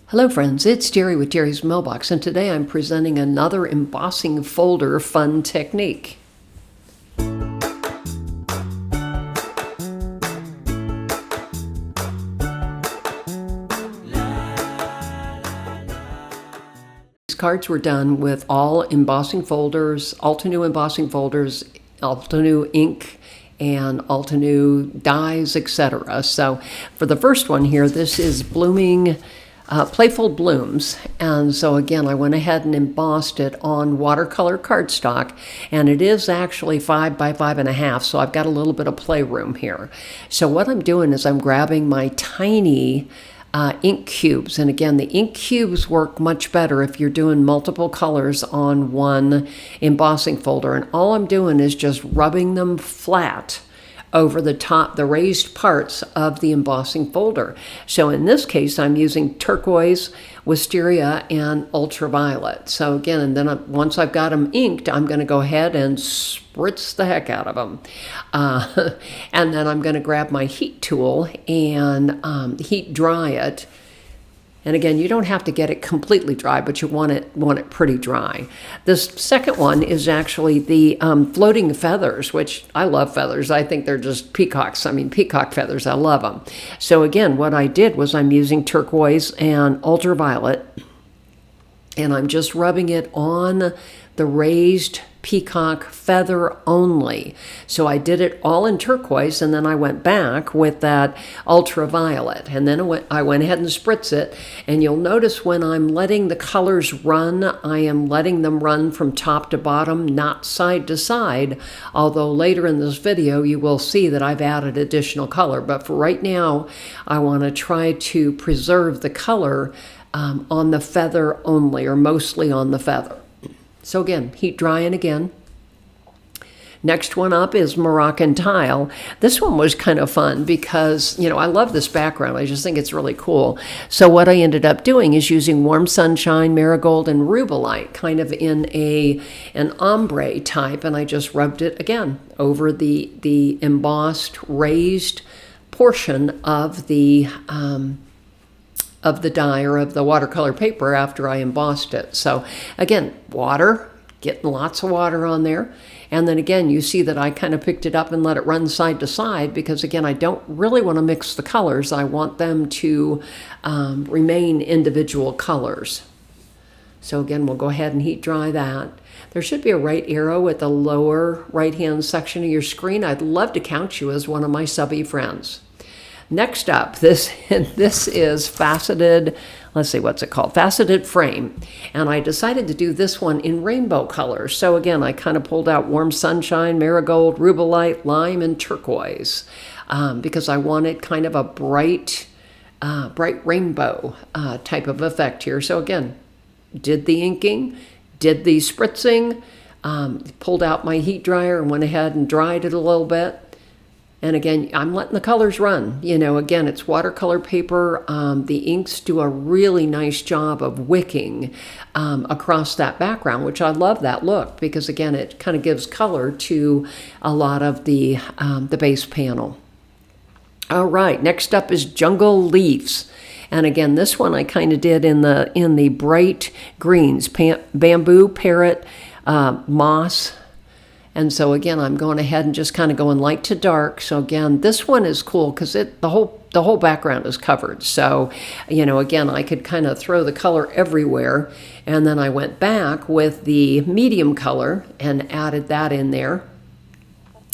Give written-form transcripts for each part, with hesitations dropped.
Hello friends, it's Jerry with Jerry's Mailbox, and today I'm presenting another embossing folder fun technique. These cards were done with all embossing folders, Altenew embossing folders, Altenew ink, and Altenew dyes, etc. So for the first one here, this is Blooming Playful Blooms, and so again I went ahead and embossed it on watercolor cardstock, and it is actually 5 by 5.5, so I've got a little bit of playroom here. So what I'm doing is I'm grabbing my tiny ink cubes, and again the ink cubes work much better if you're doing multiple colors on one embossing folder, and all I'm doing is just rubbing them flat over the top, the raised parts of the embossing folder. So in this case, I'm using turquoise, wisteria, and ultraviolet. So again, and then once I've got them inked, I'm going to go ahead and spritz the heck out of them. And then I'm going to grab my heat tool and heat dry it. And again, you don't have to get it completely dry, but you want it pretty dry. This second one is actually the floating feathers, which I love feathers. I think they're just peacocks. I mean, peacock feathers. I love them. So again, what I did was I'm using turquoise and ultraviolet, and I'm just rubbing it on the raised peacock feather only. So I did it all in turquoise, and then I went back with that ultraviolet, and then I went ahead and spritz it. And you'll notice when I'm letting the colors run, I am letting them run from top to bottom, not side to side, although later in this video you will see that I've added additional color. But for right now, I want to try to preserve the color on the feather only, or mostly on the feather. So again, heat drying again. Next one up is Moroccan Tile. This one was kind of fun because, you know, I love this background. I just think it's really cool. So what I ended up doing is using Warm Sunshine, Marigold, and Rubellite, kind of in an ombre type, and I just rubbed it again over the embossed, raised portion of the dye or of the watercolor paper after I embossed it. So again, water, getting lots of water on there. And then again, you see that I kind of picked it up and let it run side to side because again, I don't really want to mix the colors. I want them to remain individual colors. So again, we'll go ahead and heat dry that. There should be a right arrow at the lower right-hand section of your screen. I'd love to count you as one of my subby friends. Next up, this is faceted, let's see, what's it called? Faceted frame. And I decided to do this one in rainbow colors. So again, I kind of pulled out Warm Sunshine, Marigold, Rubellite, Lime, and Turquoise because I wanted kind of a bright rainbow type of effect here. So again, did the inking, did the spritzing, pulled out my heat dryer and went ahead and dried it a little bit. And again, I'm letting the colors run. You know, again, it's watercolor paper. The inks do a really nice job of wicking across that background, which I love that look because, again, it kind of gives color to a lot of the base panel. All right, next up is Jungle Leaves. And again, this one I kind of did in the bright greens, bamboo, parrot, moss. And so again, I'm going ahead and just kind of going light to dark. So again, this one is cool because the whole background is covered. So, you know, again, I could kind of throw the color everywhere. And then I went back with the medium color and added that in there.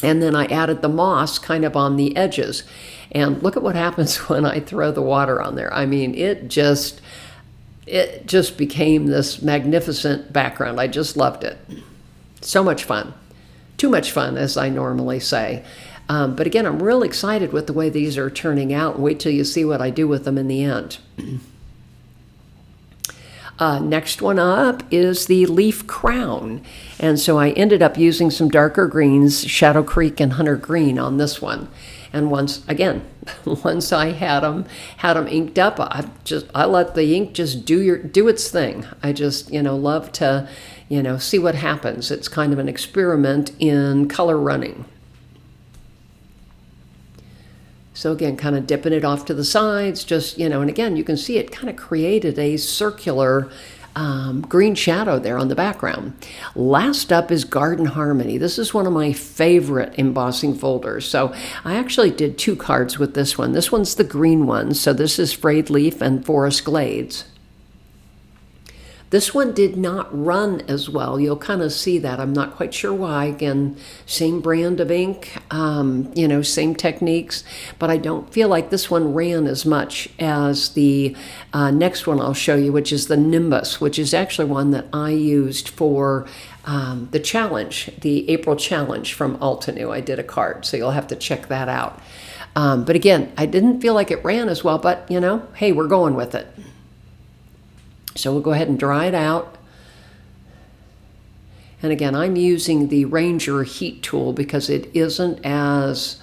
And then I added the moss kind of on the edges. And look at what happens when I throw the water on there. I mean, it just became this magnificent background. I just loved it. So much fun. Too much fun, as I normally say. But again, I'm real excited with the way these are turning out. Wait till you see what I do with them in the end. Next one up is the leaf crown. And so I ended up using some darker greens, Shadow Creek and Hunter Green on this one. And once I had them inked up, I let the ink just do its thing. I just, you know, love to, you know, see what happens. It's kind of an experiment in color running. So again, kind of dipping it off to the sides, just, and again, you can see it kind of created a circular green shadow there on the background. Last up is Garden Harmony. This is one of my favorite embossing folders. So I actually did 2 cards with this one. This one's the green one. So this is Frayed Leaf and Forest Glades. This one did not run as well. You'll kind of see that. I'm not quite sure why. Again, same brand of ink, same techniques, but I don't feel like this one ran as much as the next one I'll show you, which is the Nimbus, which is actually one that I used for the challenge, the April challenge from Altenew. I did a card, so you'll have to check that out. But again, I didn't feel like it ran as well, but hey, we're going with it. So we'll go ahead and dry it out. And again, I'm using the Ranger heat tool because it isn't as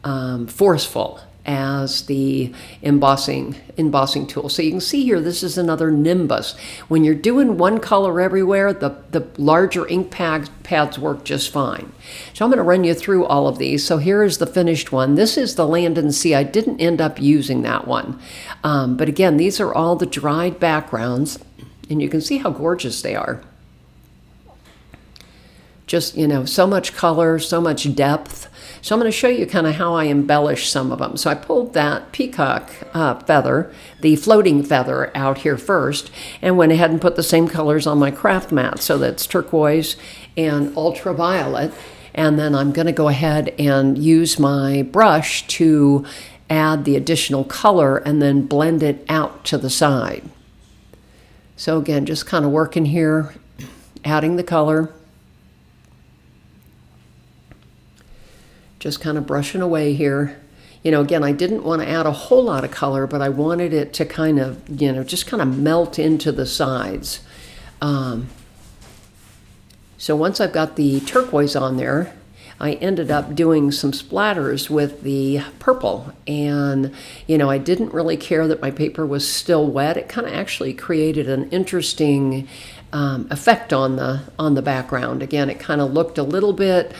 forceful as the embossing tool. So you can see here, this is another Nimbus. When you're doing one color everywhere, the larger ink pads work just fine. So I'm going to run you through all of these. So here is the finished one. This is the Land and Sea. I didn't end up using that one. But again, these are all the dried backgrounds, and you can see how gorgeous they are. Just, so much color, so much depth. So I'm going to show you kind of how I embellish some of them. So I pulled that peacock feather, the floating feather, out here first, and went ahead and put the same colors on my craft mat. So that's turquoise and ultraviolet. And then I'm going to go ahead and use my brush to add the additional color and then blend it out to the side. So again, just kind of working here, adding the color. Just kind of brushing away here. Again, I didn't want to add a whole lot of color, but I wanted it to kind of, just kind of melt into the sides. So once I've got the turquoise on there, I ended up doing some splatters with the purple. And, I didn't really care that my paper was still wet. It kind of actually created an interesting effect on the background. Again, it kind of looked a little bit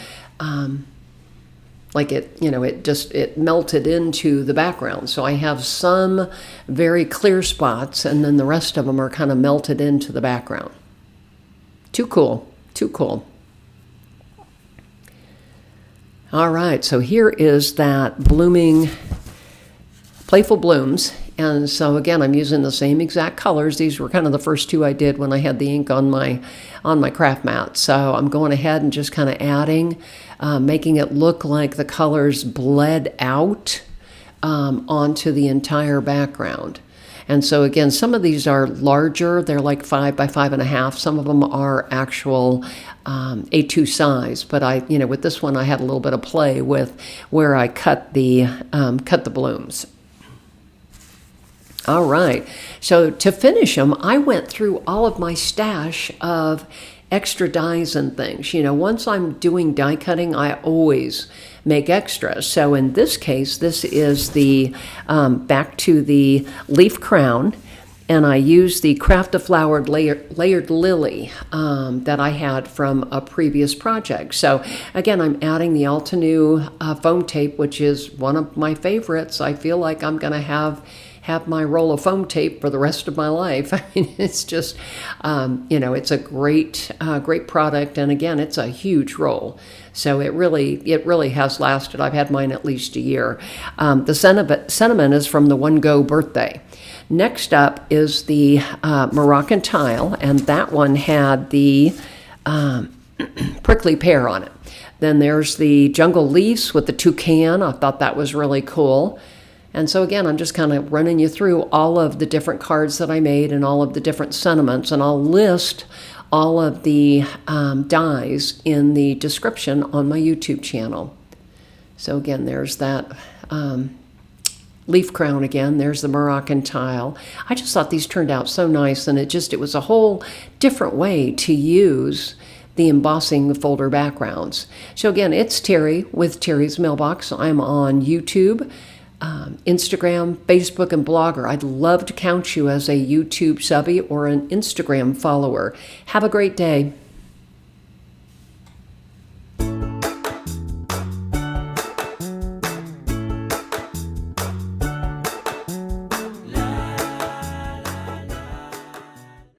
like it melted into the background. So I have some very clear spots, and then the rest of them are kind of melted into the background. Too cool, too cool. All right, so here is that blooming Playful Blooms. And so again, I'm using the same exact colors. These were kind of the first 2 I did when I had the ink on my craft mat. So I'm going ahead and just kind of adding, making it look like the colors bled out onto the entire background. And so again, some of these are larger. They're like 5 by 5.5. Some of them are actual A2 size. But with this one, I had a little bit of play with where I cut the blooms. All right, so to finish them, I went through all of my stash of extra dies and things. Once I'm doing die cutting, I always make extras. So in this case, this is the back to the leaf crown, and I used the Craft a Flowered layered lily that I had from a previous project. So again, I'm adding the Altenew foam tape, which is one of my favorites. I feel like I'm going to have my roll of foam tape for the rest of my life. I mean, it's just, it's a great product. And again, it's a huge roll. So it really has lasted. I've had mine at least a year. The sentiment is from the One Go birthday. Next up is the Moroccan tile, and that one had the prickly pear on it. Then there's the jungle leaves with the toucan. I thought that was really cool. And so again, I'm just kind of running you through all of the different cards that I made and all of the different sentiments, and I'll list all of the dies in the description on my YouTube channel. So again, there's that leaf crown again. There's the Moroccan tile. I just thought these turned out so nice, and it was a whole different way to use the embossing folder backgrounds. So again, it's Terry with Terry's Mailbox. I'm on YouTube, Instagram, Facebook, and Blogger. I'd love to count you as a YouTube subby or an Instagram follower. Have a great day.